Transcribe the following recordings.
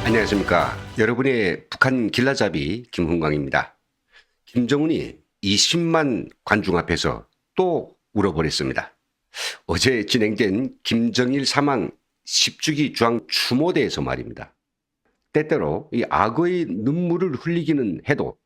안녕하십니까. 여러분의 북한 길라잡이 김흥광입니다. 김정은이 20만 관중 앞에서 또 울어버렸습니다. 어제 진행된 김정일 사망 10주기 주황 추모대에서 말입니다. 때때로 이 악어의 눈물을 흘리기는 해도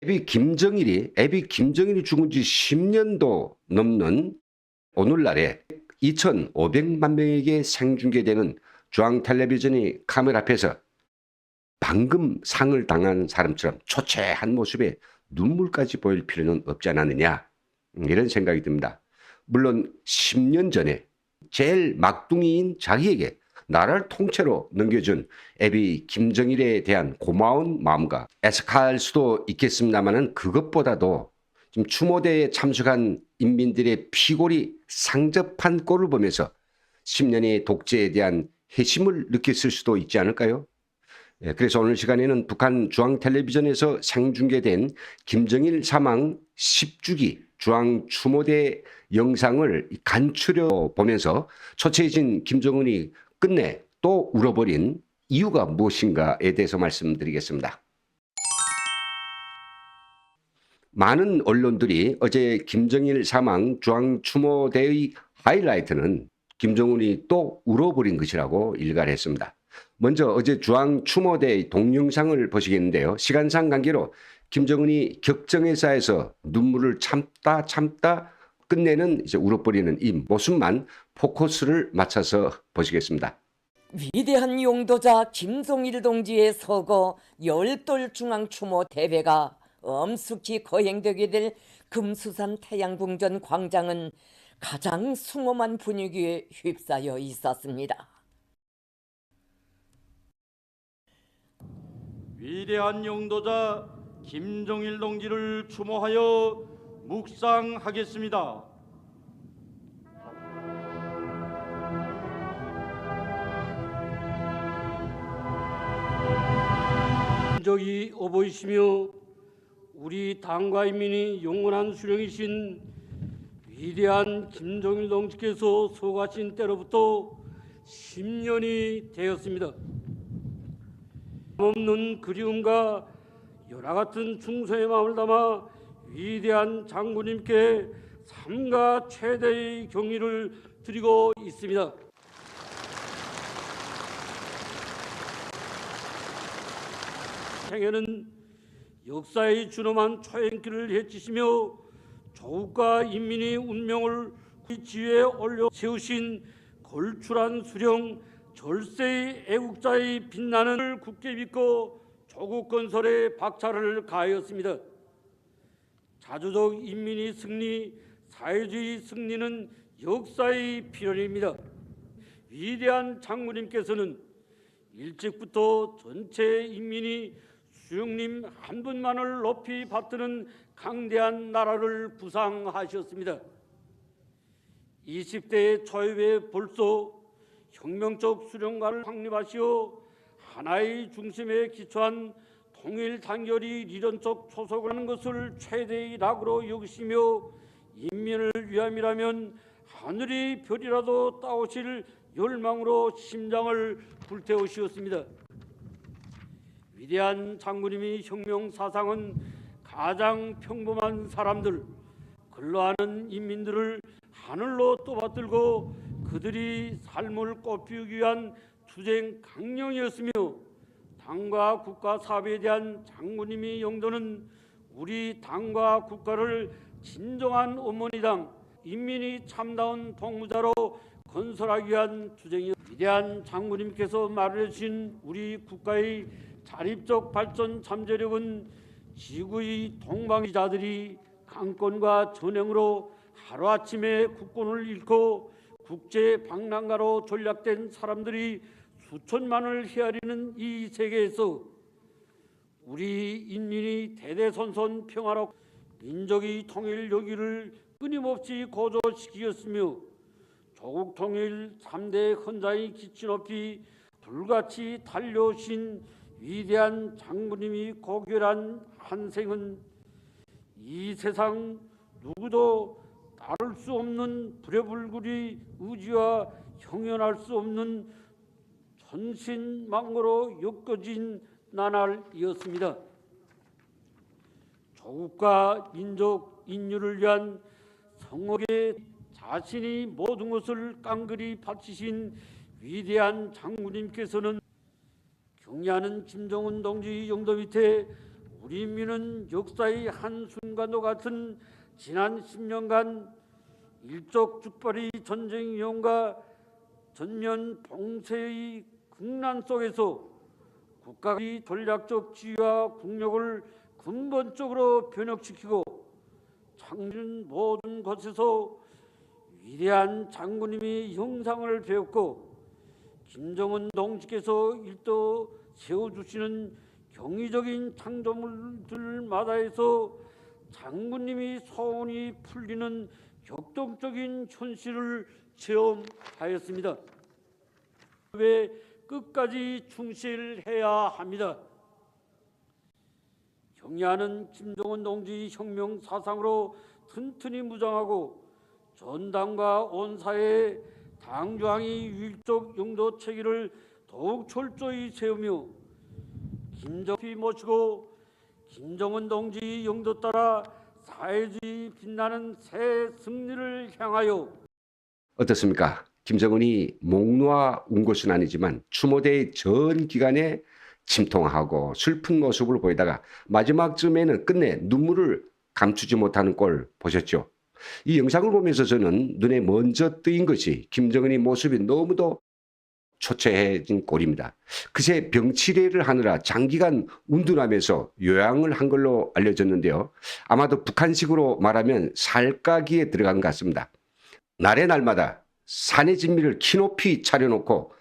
애비 김정일이 죽은 지 10년도 넘는 오늘날에 2,500만 명에게 생중계되는 중앙 텔레비전의 카메라 앞에서 방금 상을 당한 사람처럼 초췌한 모습에 눈물까지 보일 필요는 없지 않았느냐, 이런 생각이 듭니다. 물론 10년 전에 제일 막둥이인 자기에게 나라를 통째로 넘겨준 애비 김정일에 대한 고마운 마음과 애석할 수도 있겠습니다만, 그것보다도 지금 추모대에 참석한 인민들의 피골이 상접한 꼴을 보면서 10년의 독재에 대한 회심을 느꼈을 수도 있지 않을까요? 그래서 오늘 시간에는 북한 중앙텔레비전에서 생중계된 김정일 사망 10주기 중앙 추모대 영상을 간추려 보면서 초췌해진 김정은이 끝내 또 울어버린 이유가 무엇인가에 대해서 말씀드리겠습니다. 많은 언론들이 어제 김정일 사망 중앙 추모대의 하이라이트는 김정은이 또 울어버린 것이라고 일갈했습니다. 먼저 어제 중앙 추모대의 동영상을 보시겠는데요. 시간상 관계로 김정은이 격정회사에서 눈물을 참다 끝내는 이제 울어버리는 이 모습만 포커스를 맞춰서 보시겠습니다. 위대한 용도자 김정일 동지의 서거 열돌 중앙 추모 대회가 엄숙히 거행되게 될 금수산 태양궁전 광장은 가장 숭엄한 분위기에 휩싸여 있었습니다. 위대한 용도자 김정일 동지를 추모하여 묵상하겠습니다. 민족이 어버이시며 우리 당과 인민이 영원한 수령이신 위대한 김정일 동지께서 소가신 때로부터 10년이 되었습니다. 없는 그리움과 열화 같은 충성의 마음을 담아 위대한 장군님께 삼가 최대의 경의를 드리고 있습니다. 행여는 역사의 준엄한 초행길을 헤치시며 조국과 인민의 운명을 지위에 올려 세우신 걸출한 수령 절세의 애국자의 빛나는 굳게 믿고 조국 건설에 박차를 가하였습니다. 자주적 인민의 승리, 사회주의 승리는 역사의 필연입니다. 위대한 장군님께서는 일찍부터 전체 인민이 수령님 한 분만을 높이 받드는 강대한 나라를 부상하셨습니다. 20대 초입에 벌써 혁명적 수령관을 확립하시어 하나의 중심에 기초한 통일 단결이 리론적 초석을 하는 것을 최대의 낙으로 여기시며 인민을 위함이라면 하늘의 별이라도 따오실 열망으로 심장을 불태우시었습니다. 위대한 장군님의 혁명 사상은 가장 평범한 사람들, 근로하는 인민들을 하늘로 떠받들고 그들이 삶을 꽃피우기 위한 투쟁 강령이었으며, 당과 국가 사업에 대한 장군님의 영도는 우리 당과 국가를 진정한 어머니당, 인민이 참다운 동무자로 건설하기 위한 투쟁이었습니다. 위대한 장군님께서 말해주신 우리 국가의 자립적 발전 잠재력은 지구의 동방자들이 강권과 전횡으로 하루아침에 국권을 잃고 국제 방랑가로 전락된 사람들이 수천만을 헤아리는 이 세계에서 우리 인민이 대대손손 평화롭고 민족의 통일 여기를 끊임없이 고조시키었으며, 조국 통일 3대 헌장의 기치 높이 불같이 달려오신 위대한 장군님이 고결한 한생은 이 세상 누구도 다룰 수 없는 불여불굴의 의지와 형연할 수 없는 천신만고로 엮어진 나날이었습니다. 조국과 민족 인류를 위한 성옥에 자신이 모든 것을 깡그리 바치신 위대한 장군님께서는 경애하는 김정은 동지 영도 밑에 우리 민은 역사의 한순간도 같은 지난 10년간 일촉즉발의 전쟁 위험과 전면 봉쇄의 국난 속에서 국가의 전략적 지위와 국력을 근본적으로 변혁시키고 창조된 모든 것에서 위대한 장군님의 형상을 배웠고 김정은 동지께서 일도 세워주시는 경이적인 창조물들마다에서 장군님이 소원이 풀리는 격동적인 현실을 체험하였습니다. 왜 끝까지 충실해야 합니다. 경애하는 김정은 동지 혁명 사상으로 튼튼히 무장하고 전당과 온 사회에 당중앙의 유일적 영도 체계를 더욱 철저히 세우며 김정희 모시고 김정은 동지 영도 따라 사회주의 빛나는 새 승리를 향하여. 어떻습니까? 김정은이 목 놓아 운 것은 아니지만 추모대의 전 기간에 침통하고 슬픈 모습을 보이다가 마지막쯤에는 끝내 눈물을 감추지 못하는 꼴 보셨죠? 이 영상을 보면서 저는 눈에 먼저 뜨인 것이 김정은의 모습이 너무도 초췌해진 꼴입니다. 그새 병치레를 하느라 장기간 운둔하면서 요양을 한 걸로 알려졌는데요. 아마도 북한식으로 말하면 살가기에 들어간 것 같습니다. 날의 날마다 산의 진미를 키높이 차려놓고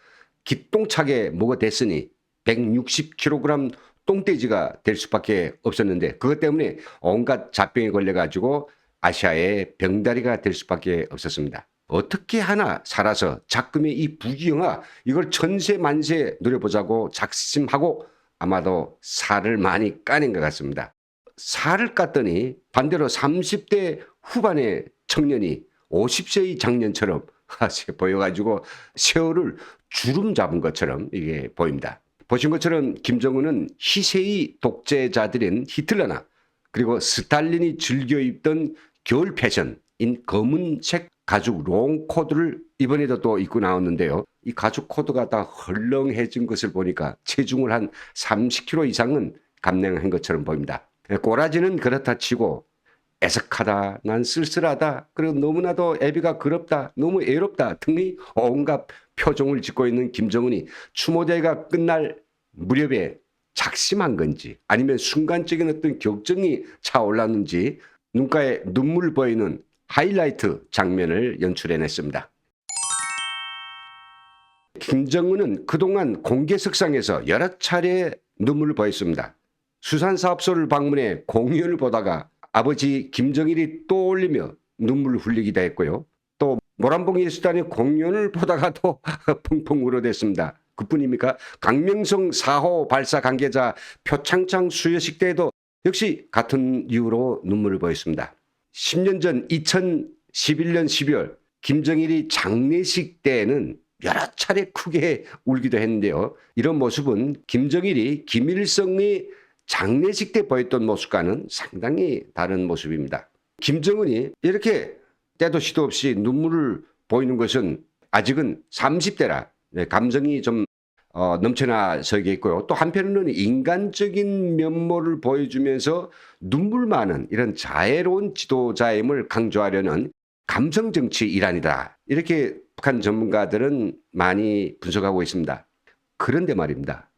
기똥차게 먹어댔으니 160kg 똥돼지가 될 수밖에 없었는데 그것 때문에 온갖 잡병에 걸려가지고 아시아의 병다리가 될 수밖에 없었습니다. 어떻게 하나 살아서 작금의 이 부귀영화 이걸 천세만세 누려보자고 작심하고 아마도 살을 많이 까낸 것 같습니다. 살을 깠더니 반대로 30대 후반의 청년이 50세의 장년처럼 보여가지고 세월을 주름 잡은 것처럼 이게 보입니다. 보신 것처럼 김정은은 희세의 독재자들인 히틀러나 그리고 스탈린이 즐겨 입던 겨울 패션인 검은색 가죽 롱코트를 이번에도 또 입고 나왔는데요. 이 가죽 코트가 다 헐렁해진 것을 보니까 체중을 한 30kg 이상은 감량한 것처럼 보입니다. 꼬라지는 그렇다 치고 애석하다, 난 쓸쓸하다, 그리고 너무나도 애비가 그럽다, 너무 애롭다 등의 온갖 표정을 짓고 있는 김정은이 추모대회가 끝날 무렵에 작심한 건지 아니면 순간적인 어떤 격정이 차올랐는지 눈가에 눈물 보이는 하이라이트 장면을 연출해냈습니다. 김정은은 그동안 공개석상에서 여러 차례 눈물을 보였습니다. 수산사업소를 방문해 공연을 보다가 아버지 김정일이 떠올리며 눈물을 흘리기도 했고요. 또 모란봉 예술단의 공연을 보다가도 펑펑 울어댔습니다. 그뿐입니까? 강명성 4호 발사 관계자 표창장 수여식 때에도 역시 같은 이유로 눈물을 보였습니다. 10년 전 2011년 12월 김정일이 장례식 때에는 여러 차례 크게 울기도 했는데요. 이런 모습은 김정일이 김일성의 장례식 때 보였던 모습과는 상당히 다른 모습입니다. 김정은이 이렇게 때도 시도 없이 눈물을 보이는 것은 아직은 30대라 감정이 좀 넘쳐나서 있고요. 또 한편으로는 인간적인 면모를 보여주면서 눈물 많은 이런 자애로운 지도자임을 강조하려는 감성정치 일환이다. 이렇게 북한 전문가들은 많이 분석하고 있습니다. 그런데 말입니다.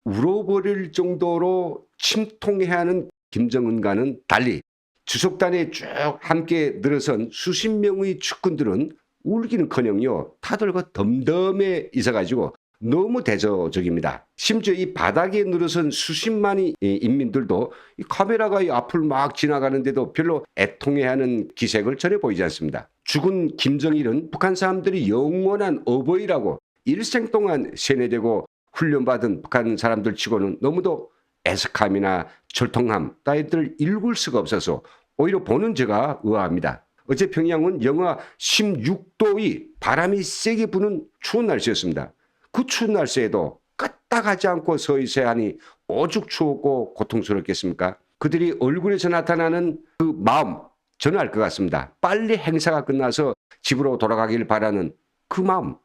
울어버릴 정도로 침통해야 하는 김정은과는 달리 주석단에 쭉 함께 늘어선 수십 명의 측근들은 울기는커녕요 타들과 덤덤해 있어가지고 너무 대조적입니다. 심지어 이 바닥에 늘어선 수십만의 인민들도 이 카메라가 이 앞을 막 지나가는데도 별로 애통해하는 기색을 전혀 보이지 않습니다. 죽은 김정일은 북한 사람들이 영원한 어버이라고 일생 동안 세뇌되고 훈련받은 북한 사람들 치고는 너무도 애석함이나 절통함 따위들 읽을 수가 없어서 오히려 보는 제가 의아합니다. 어제 평양은 영하 16도의 바람이 세게 부는 추운 날씨였습니다. 그 추운 날씨에도 까딱하지 않고 서 있어야 하니 오죽 추웠고 고통스럽겠습니까? 그들이 얼굴에서 나타나는 그 마음, 저는 알 것 같습니다. 빨리 행사가 끝나서 집으로 돌아가길 바라는 그 마음,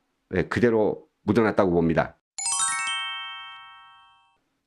그대로 묻어났다고 봅니다.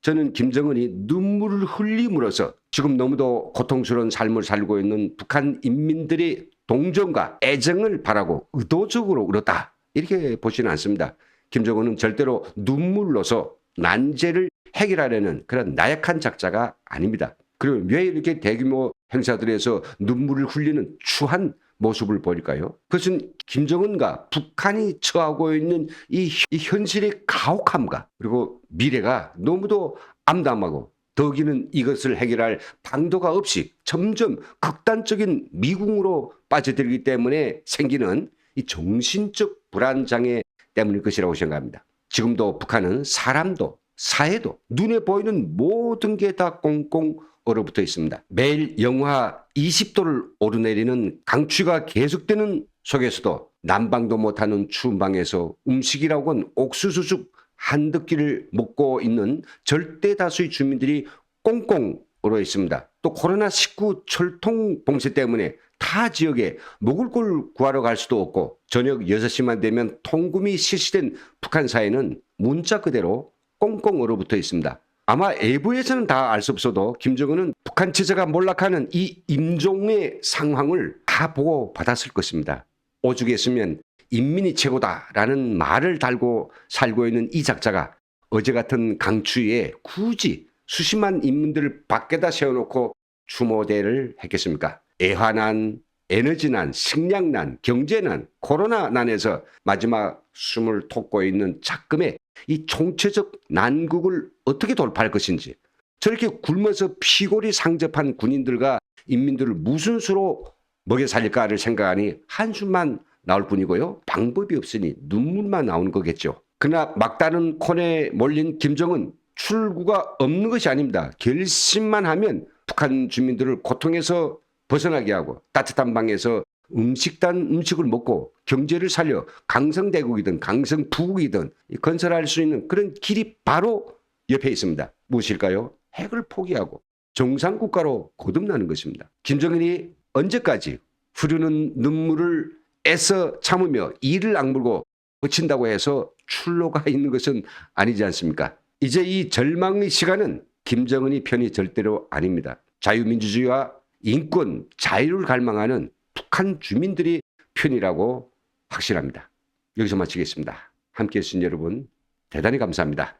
저는 김정은이 눈물을 흘림으로써 지금 너무도 고통스러운 삶을 살고 있는 북한 인민들의 동정과 애정을 바라고 의도적으로 울었다, 이렇게 보지는 않습니다. 김정은은 절대로 눈물로서 난제를 해결하려는 그런 나약한 작자가 아닙니다. 그리고 왜 이렇게 대규모 행사들에서 눈물을 흘리는 추한 모습을 보일까요? 그것은 김정은과 북한이 처하고 있는 이 현실의 가혹함과 그리고 미래가 너무도 암담하고 더기는 이것을 해결할 방도가 없이 점점 극단적인 미궁으로 빠져들기 때문에 생기는 이 정신적 불안장애 때문일 것이라고 생각합니다. 지금도 북한은 사람도 사회도 눈에 보이는 모든 게 다 꽁꽁 얼어붙어 있습니다. 매일 영하 20도를 오르내리는 강추위가 계속되는 속에서도 난방도 못하는 추운 방에서 음식이라고는 옥수수죽 한두 끼를 먹고 있는 절대 다수의 주민들이 꽁꽁 얼어 있습니다. 또 코로나19 철통 봉쇄 때문에 타 지역에 먹을 걸 구하러 갈 수도 없고 저녁 6시만 되면 통금이 실시된 북한 사회는 문자 그대로 꽁꽁 얼어붙어 있습니다. 아마 외부에서는 다 알 수 없어도 김정은은 북한 체제가 몰락하는 이 임종의 상황을 다 보고 받았을 것입니다. 오죽했으면 인민이 최고다라는 말을 달고 살고 있는 이 작자가 어제 같은 강추위에 굳이 수십만 인민들을 밖에다 세워놓고 추모대를 했겠습니까? 애화난, 에너지난, 식량난, 경제난, 코로나난에서 마지막 숨을 돋고 있는 작금의 이 총체적 난국을 어떻게 돌파할 것인지, 저렇게 굶어서 피골이 상접한 군인들과 인민들을 무슨 수로 먹여 살릴까를 생각하니 한숨만 나올 뿐이고요. 방법이 없으니 눈물만 나오는 거겠죠. 그러나 막다른 코너에 몰린 김정은 출구가 없는 것이 아닙니다. 결심만 하면 북한 주민들을 고통에서 벗어나게 하고 따뜻한 방에서 음식을 먹고 경제를 살려 강성대국이든 강성부국이든 건설할 수 있는 그런 길이 바로 옆에 있습니다. 무엇일까요? 핵을 포기하고 정상국가로 거듭나는 것입니다. 김정은이 언제까지 흐르는 눈물을 애써 참으며 이를 악물고 버친다고 해서 출로가 있는 것은 아니지 않습니까? 이제 이 절망의 시간은 김정은이 편이 절대로 아닙니다. 자유민주주의와 인권, 자유를 갈망하는 북한 주민들이 편이라고 확실합니다. 여기서 마치겠습니다. 함께해 주신 여러분 대단히 감사합니다.